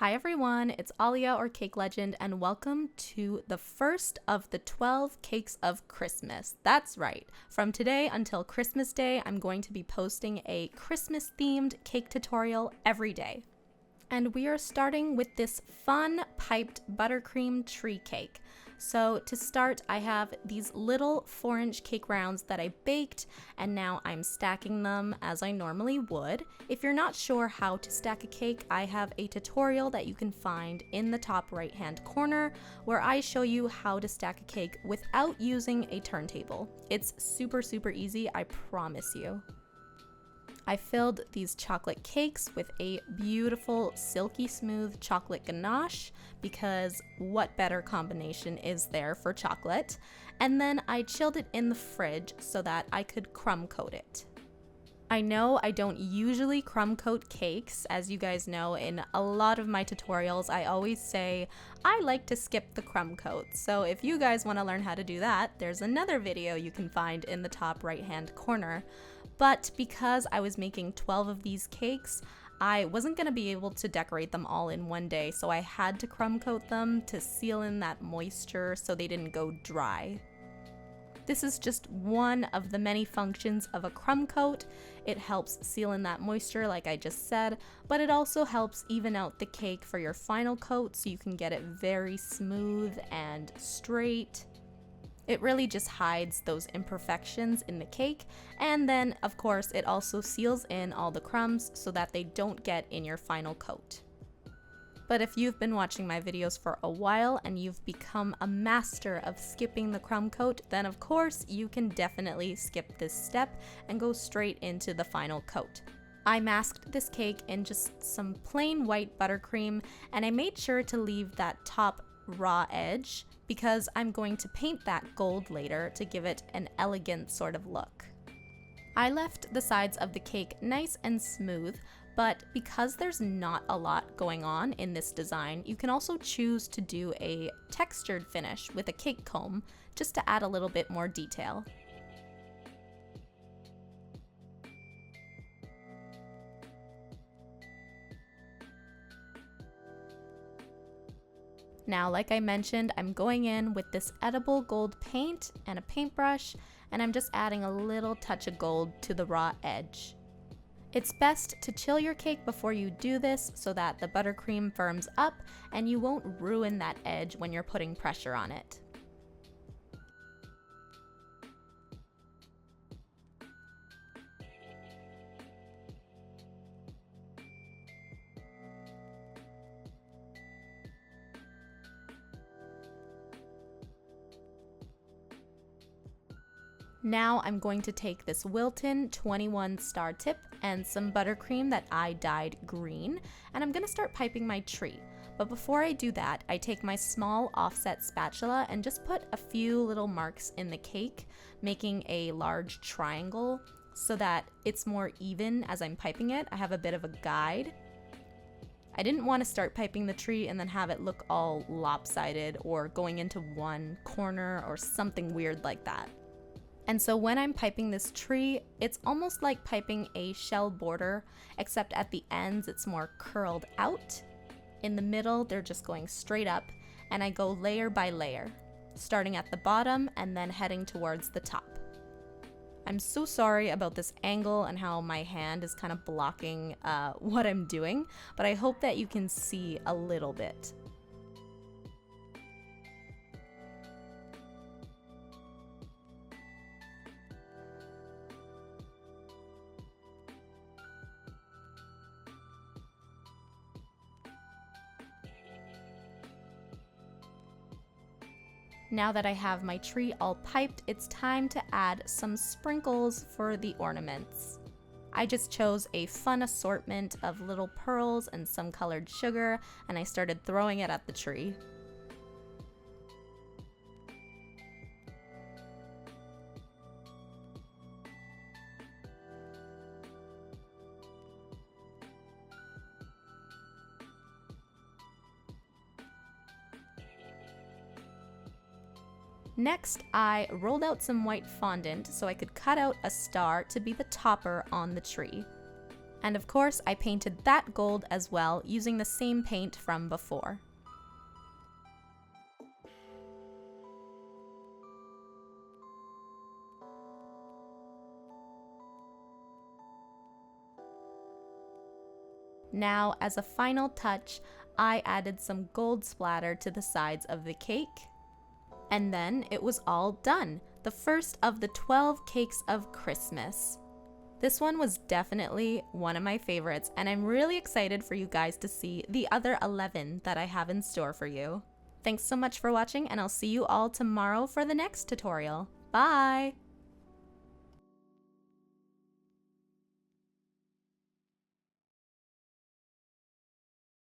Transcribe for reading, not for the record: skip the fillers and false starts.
Hi everyone, it's Alia or Cake Legend, and welcome to the first of the 12 cakes of Christmas. That's right. From today until Christmas Day, I'm going to be posting a Christmas-themed cake tutorial every day. And we are starting with this fun piped buttercream tree cake. So to start, I have these little 4-inch cake rounds that I baked, and now I'm stacking them as I normally would. If you're not sure how to stack a cake, I have a tutorial that you can find in the top right hand corner where I show you how to stack a cake without using a turntable. It's super easy, I promise you. I filled these chocolate cakes with a beautiful silky smooth chocolate ganache because what better combination is there for chocolate? And then I chilled it in the fridge so that I could crumb coat it. I know I don't usually crumb coat cakes. As you guys know, in a lot of my tutorials I always say I like to skip the crumb coat. So if you guys want to learn how to do that, there's another video you can find in the top right hand corner. But because I was making 12 of these cakes, I wasn't going to be able to decorate them all in one day, so I had to crumb coat them to seal in that moisture so they didn't go dry. This is just one of the many functions of a crumb coat. It helps seal in that moisture like I just said, but it also helps even out the cake for your final coat so you can get it very smooth and straight. It really just hides those imperfections in the cake, and then of course it also seals in all the crumbs so that they don't get in your final coat. But if you've been watching my videos for a while and you've become a master of skipping the crumb coat, then of course you can definitely skip this step and go straight into the final coat. I masked this cake in just some plain white buttercream, and I made sure to leave that top raw edge because I'm going to paint that gold later to give it an elegant sort of look. I left the sides of the cake nice and smooth, but because there's not a lot going on in this design, you can also choose to do a textured finish with a cake comb just to add a little bit more detail. Now, like I mentioned, I'm going in with this edible gold paint and a paintbrush, and I'm just adding a little touch of gold to the raw edge. It's best to chill your cake before you do this so that the buttercream firms up and you won't ruin that edge when you're putting pressure on it. Now I'm going to take this Wilton 21 star tip and some buttercream that I dyed green, and I'm going to start piping my tree. But before I do that, I take my small offset spatula and just put a few little marks in the cake, making a large triangle so that it's more even as I'm piping it. I have a bit of a guide. I didn't want to start piping the tree and then have it look all lopsided or going into one corner or something weird like that. And so when I'm piping this tree, it's almost like piping a shell border, except at the ends it's more curled out. In the middle, they're just going straight up, and I go layer by layer, starting at the bottom and then heading towards the top. I'm so sorry about this angle and how my hand is kind of blocking what I'm doing, but I hope that you can see a little bit. Now that I have my tree all piped, it's time to add some sprinkles for the ornaments. I just chose a fun assortment of little pearls and some colored sugar, and I started throwing it at the tree. Next, I rolled out some white fondant so I could cut out a star to be the topper on the tree. And of course, I painted that gold as well using the same paint from before. Now, as a final touch, I added some gold splatter to the sides of the cake. And then it was all done, the first of the 12 cakes of Christmas. This one was definitely one of my favorites, and I'm really excited for you guys to see the other 11 that I have in store for you. Thanks so much for watching, and I'll see you all tomorrow for the next tutorial. Bye!